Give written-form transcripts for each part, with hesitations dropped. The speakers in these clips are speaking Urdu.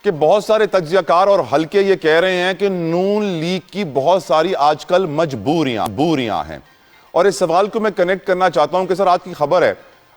کہ بہت سارے تجزیہ کار اور حلقے یہ کہہ رہے ہیں کہ نون لیگ کی بہت ساری آج کل مجبوریاں ہیں. اور اس سوال کو میں کنیکٹ کرنا چاہتا ہوں کہ سر آج کی خبر ہے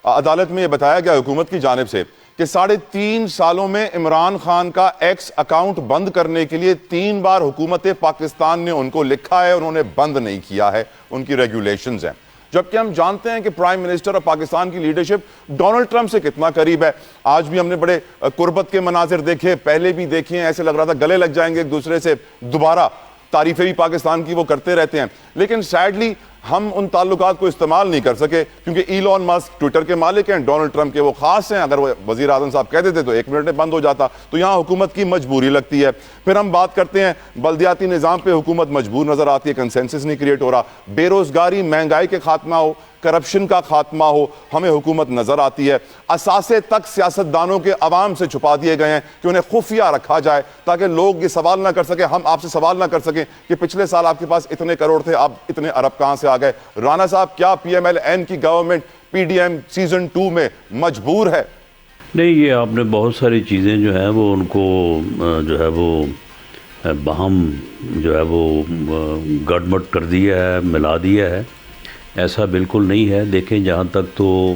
عدالت میں یہ بتایا گیا حکومت کی جانب سے کہ 3.5 سالوں میں عمران خان کا ایکس اکاؤنٹ بند کرنے کے لیے 3 بار حکومت پاکستان نے ان کو لکھا ہے اور انہوں نے بند نہیں کیا ہے. ان کی ریگولیشنز ہیں. جبکہ ہم جانتے ہیں کہ پرائم منسٹر اور پاکستان کی لیڈرشپ ڈونلڈ ٹرمپ سے کتنا قریب ہے. آج بھی ہم نے بڑے قربت کے مناظر دیکھے, پہلے بھی دیکھے ہیں, ایسے لگ رہا تھا گلے لگ جائیں گے ایک دوسرے سے. دوبارہ تعریفیں بھی پاکستان کی وہ کرتے رہتے ہیں. لیکن سیڈلی ہم ان تعلقات کو استعمال نہیں کر سکے کیونکہ ایلون مسک ٹویٹر کے مالک ہیں, ڈونلڈ ٹرمپ کے وہ خاص ہیں. اگر وہ وزیر اعظم صاحب کہتے تھے تو 1 منٹ میں بند ہو جاتا. تو یہاں حکومت کی مجبوری لگتی ہے. پھر ہم بات کرتے ہیں بلدیاتی نظام پہ حکومت مجبور نظر آتی ہے, کنسنسس نہیں کریٹ ہو رہا. بے روزگاری, مہنگائی کے خاتمہ ہو, کرپشن کا خاتمہ ہو, ہمیں حکومت نظر آتی ہے. اثاثے تک سیاستدانوں کے عوام سے چھپا دیے گئے ہیں کہ انہیں خفیہ رکھا جائے تاکہ لوگ یہ سوال نہ کر سکیں, ہم آپ سے سوال نہ کر سکیں کہ پچھلے سال آپ کے پاس اتنے کروڑ تھے, آپ اتنے ارب کہاں سے آ گئے. رانا صاحب, کیا پی ایم ایل این کی government P D M season 2 میں مجبور ہے؟ نہیں, یہ آپ نے بہت ساری چیزیں جو ہیں وہ ان کو جو ہے وہ باہم جو ہے وہ گڑمٹ کر دیا ہے, ملا دیا ہے. ایسا بالکل نہیں ہے. دیکھیں, جہاں تک تو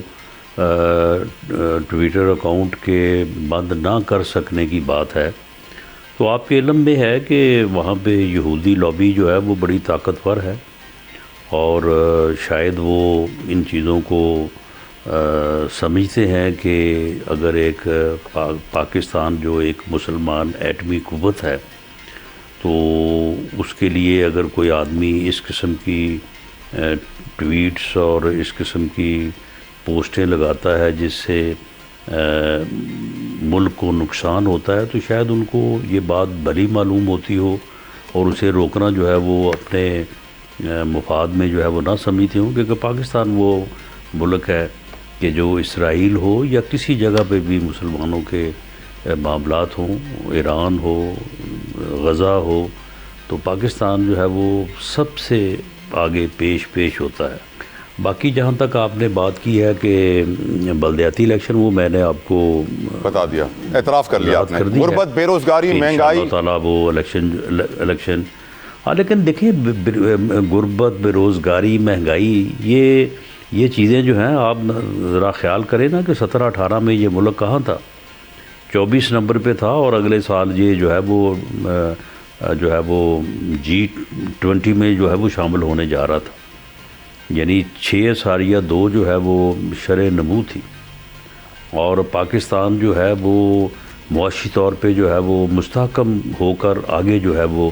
ٹویٹر اکاؤنٹ کے بند نہ کر سکنے کی بات ہے تو آپ کے علم میں ہے کہ وہاں پہ یہودی لابی جو ہے وہ بڑی طاقتور ہے اور شاید وہ ان چیزوں کو سمجھتے ہیں کہ اگر ایک پاکستان جو ایک مسلمان ایٹمی قوت ہے تو اس کے لیے اگر کوئی آدمی اس قسم کی ٹویٹس اور اس قسم کی پوسٹیں لگاتا ہے جس سے ملک کو نقصان ہوتا ہے تو شاید ان کو یہ بات بھلی معلوم ہوتی ہو اور اسے روکنا جو ہے وہ اپنے مفاد میں جو ہے وہ نہ سمجھتے ہوں. کیونکہ پاکستان وہ ملک ہے کہ جو اسرائیل ہو یا کسی جگہ پہ بھی مسلمانوں کے معاملات ہوں, ایران ہو, غزہ ہو, تو پاکستان جو ہے وہ سب سے آگے پیش ہوتا ہے. باقی جہاں تک آپ نے بات کی ہے کہ بلدیاتی الیکشن, وہ میں نے آپ کو بتا دیا, اعتراف کر لیا آپ نے. غربت, بے روزگاری, مہنگائی, اللہ تعالیٰ وہ الیکشن ہاں. لیکن دیکھیں, غربت, بے روزگاری, مہنگائی, یہ چیزیں جو ہیں آپ ذرا خیال کریں نا کہ 17-18 میں یہ ملک کہاں تھا, 24 نمبر پہ تھا اور اگلے سال یہ جو ہے وہ G20 میں جو ہے وہ شامل ہونے جا رہا تھا. یعنی 6.2 جو ہے وہ شرح نمو تھی اور پاکستان جو ہے وہ معاشی طور پہ جو ہے وہ مستحکم ہو کر آگے جو ہے وہ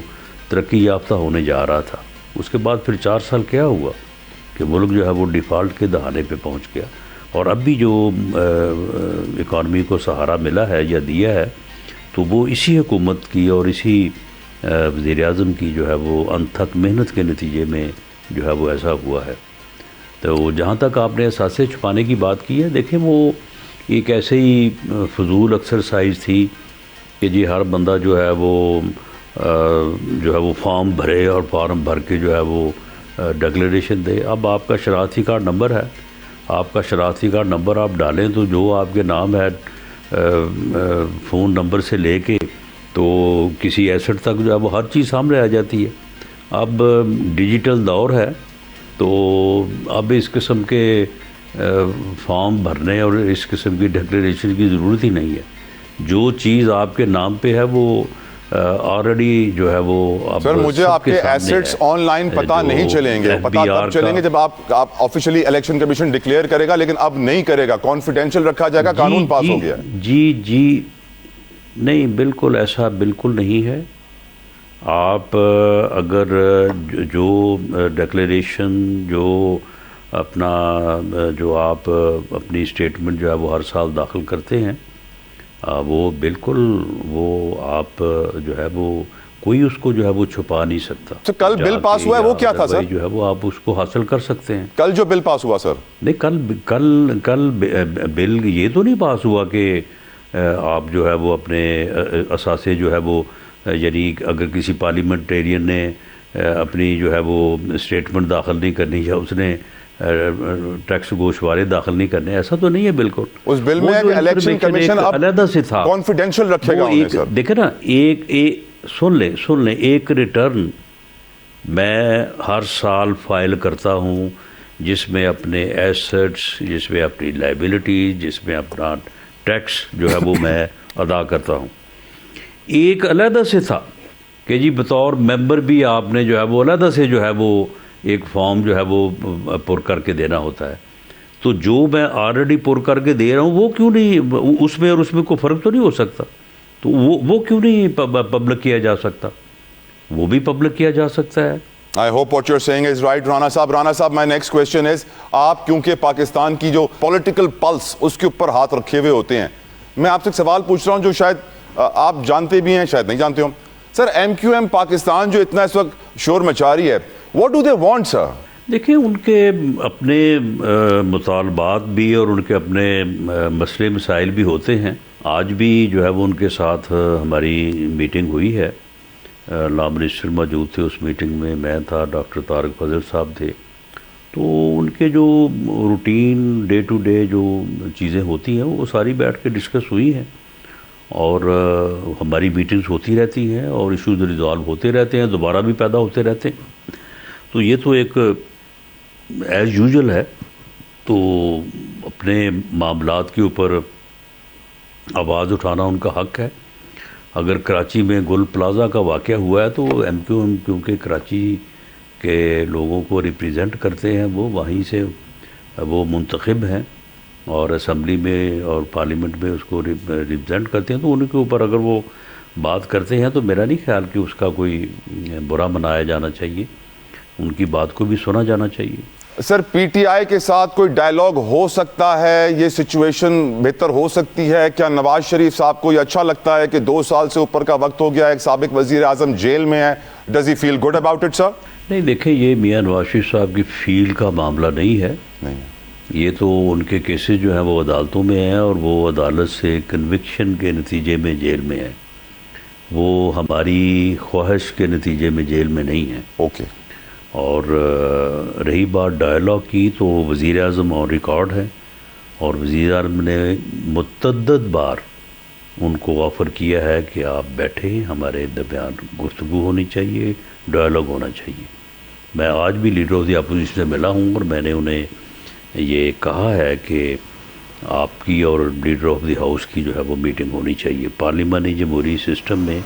ترقی یافتہ ہونے جا رہا تھا. اس کے بعد پھر 4 سال کیا ہوا کہ ملک جو ہے وہ ڈیفالٹ کے دہانے پہ پہنچ گیا. اور اب بھی جو اکانومی کو سہارا ملا ہے یا دیا ہے تو وہ اسی حکومت کی اور اسی وزیر اعظم کی جو ہے وہ انتھک محنت کے نتیجے میں جو ہے وہ ایسا ہوا ہے. تو جہاں تک آپ نے اثاثے چھپانے کی بات کی ہے, دیکھیں وہ ایک ایسے ہی فضول ایکسرسائز تھی کہ جی ہر بندہ جو ہے وہ فارم بھرے اور فارم بھر کے جو ہے وہ ڈکلیریشن دے. اب آپ کا شناختی کارڈ نمبر ہے, آپ کا شناختی کارڈ نمبر آپ ڈالیں تو جو آپ کے نام ہے فون نمبر سے لے کے تو کسی ایسٹ تک جو ہے وہ ہر چیز سامنے آ جاتی ہے. اب ڈیجیٹل دور ہے تو اب اس قسم کے فارم بھرنے اور اس قسم کی ڈکلیریشن کی ضرورت ہی نہیں ہے. جو چیز آپ کے نام پہ ہے وہ آلریڈی جو ہے وہ سر, مجھے آپ کے ایسٹس آن لائن پتہ نہیں چلیں گے. پتہ تب چلیں گے جب آپ آفیشلی الیکشن کمیشن ڈکلیئر کرے گا, لیکن اب نہیں کرے گا, کانفیڈینشیل رکھا جائے گا, قانون پاس ہو گیا. جی نہیں, بالکل ایسا بالکل نہیں ہے. آپ اگر جو ڈکلیریشن جو آپ اپنی اسٹیٹمنٹ جو ہے وہ ہر سال داخل کرتے ہیں وہ بالکل وہ آپ جو ہے وہ کوئی اس کو جو ہے وہ چھپا نہیں سکتا. تو کل بل پاس ہوا ہے وہ کیا تھا سر؟ جو ہے وہ آپ اس کو حاصل کر سکتے ہیں. کل جو بل پاس ہوا سر, نہیں کل بل یہ تو نہیں پاس ہوا کہ آپ جو ہے وہ اپنے اثاثے جو ہے وہ, یعنی اگر کسی پارلیمنٹیرین نے اپنی جو ہے وہ اسٹیٹمنٹ داخل نہیں کرنی یا اس نے ٹیکس گوشوارے داخل نہیں کرنے، ایسا تو نہیں ہے بالکل. اس بل میں الیکشن کمیشن اب علیحدہ سے تھا، کانفیڈینشیل رکھے گا انہیں سر. دیکھیں نا، سن لیں ایک ریٹرن میں ہر سال فائل کرتا ہوں جس میں اپنے ایسٹس، جس میں اپنی لائبلٹی، جس میں اپنا ٹیکس جو ہے وہ میں ادا کرتا ہوں. ایک علیحدہ سے تھا کہ جی بطور ممبر بھی آپ نے جو ہے وہ علیحدہ سے جو ہے وہ ایک فارم جو ہے وہ پر کر کے دینا ہوتا ہے. تو جو میں آلریڈی پر کر کے دے رہا ہوں وہ کیوں نہیں، اس میں اور اس میں کوئی فرق تو نہیں ہو سکتا، تو وہ کیوں نہیں پبلک کیا جا سکتا؟ وہ بھی پبلک کیا جا سکتا ہے. I hope what you're saying is right, Rana صاحب. my next question is, آپ کیونکہ پاکستان کی جو پولیٹیکل پلس اس کے اوپر ہاتھ رکھے ہوئے ہوتے ہیں، میں آپ سے ایک سوال پوچھ رہا ہوں جو شاید آپ جانتے بھی ہیں شاید نہیں جانتے ہوں. سر ایم کیو ایم پاکستان جو اتنا اس وقت شور مچا رہی ہے، what do they want sir؟ دیکھیں ان کے اپنے مطالبات بھی اور ان کے اپنے مسئلے مسائل بھی ہوتے ہیں. آج بھی جو ہے وہ ان کے ساتھ ہماری میٹنگ ہوئی ہے، لا منسٹر موجود تھے اس میٹنگ میں تھا، ڈاکٹر طارق فضل صاحب تھے. تو ان کے جو روٹین ڈے ٹو ڈے جو چیزیں ہوتی ہیں وہ ساری بیٹھ کے ڈسکس ہوئی ہیں، اور ہماری میٹنگز ہوتی رہتی ہیں اور ایشوز ریزالو ہوتے رہتے ہیں، دوبارہ بھی پیدا ہوتے رہتے ہیں. تو یہ تو ایک ایز یوزول ہے. تو اپنے معاملات کے اوپر آواز اٹھانا ان کا حق ہے. اگر کراچی میں گل پلازا کا واقعہ ہوا ہے تو ایم کیو ایم کیونکہ کراچی کے لوگوں کو ریپریزنٹ کرتے ہیں، وہ وہیں سے وہ منتخب ہیں اور اسمبلی میں اور پارلیمنٹ میں اس کو ریپریزنٹ کرتے ہیں، تو ان کے اوپر اگر وہ بات کرتے ہیں تو میرا نہیں خیال کہ اس کا کوئی برا منایا جانا چاہیے، ان کی بات کو بھی سنا جانا چاہیے. سر پی ٹی آئی کے ساتھ کوئی ڈائیلاگ ہو سکتا ہے؟ یہ سچویشن بہتر ہو سکتی ہے کیا؟ نواز شریف صاحب کو یہ اچھا لگتا ہے کہ 2 سال سے اوپر کا وقت ہو گیا، ایک سابق وزیر اعظم جیل میں ہے، does he feel good about it sir? نہیں دیکھیں، یہ میاں نواز شریف صاحب کی فیل کا معاملہ نہیں ہے. یہ تو ان کے کیسز جو ہیں وہ عدالتوں میں ہیں اور وہ عدالت سے کنوکشن کے نتیجے میں جیل میں ہیں، وہ ہماری خواہش کے نتیجے میں جیل میں نہیں ہیں. اوکے. اور رہی بات ڈائلاگ کی تو وزیر اعظم آن ریکارڈ ہے، اور وزیر اعظم نے متعدد بار ان کو آفر کیا ہے کہ آپ بیٹھیں، ہمارے درمیان گفتگو ہونی چاہیے، ڈائلاگ ہونا چاہیے. میں آج بھی لیڈر آف دی اپوزیشن سے ملا ہوں اور میں نے انہیں یہ کہا ہے کہ آپ کی اور لیڈر آف دی ہاؤس کی جو ہے وہ میٹنگ ہونی چاہیے. پارلیمانی جمہوری سسٹم میں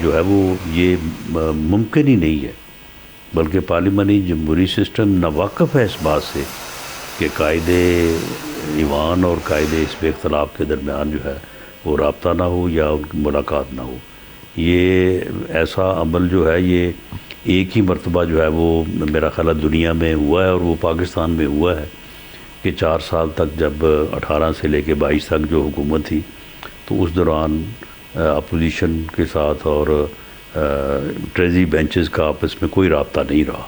جو ہے وہ یہ ممکن ہی نہیں ہے، بلکہ پارلیمانی جمہوری سسٹم ناواقف ہے اس بات سے کہ قائد ایوان اور قائد حزب اختلاف کے درمیان جو ہے وہ رابطہ نہ ہو یا ان کی ملاقات نہ ہو. یہ ایسا عمل جو ہے یہ ایک ہی مرتبہ جو ہے وہ میرا خیال ہے دنیا میں ہوا ہے، اور وہ پاکستان میں ہوا ہے کہ 4 سال تک جب 18 سے لے کے 22 تک جو حکومت تھی تو اس دوران اپوزیشن کے ساتھ اور ٹریزری بینچز کا آپس میں کوئی رابطہ نہیں رہا.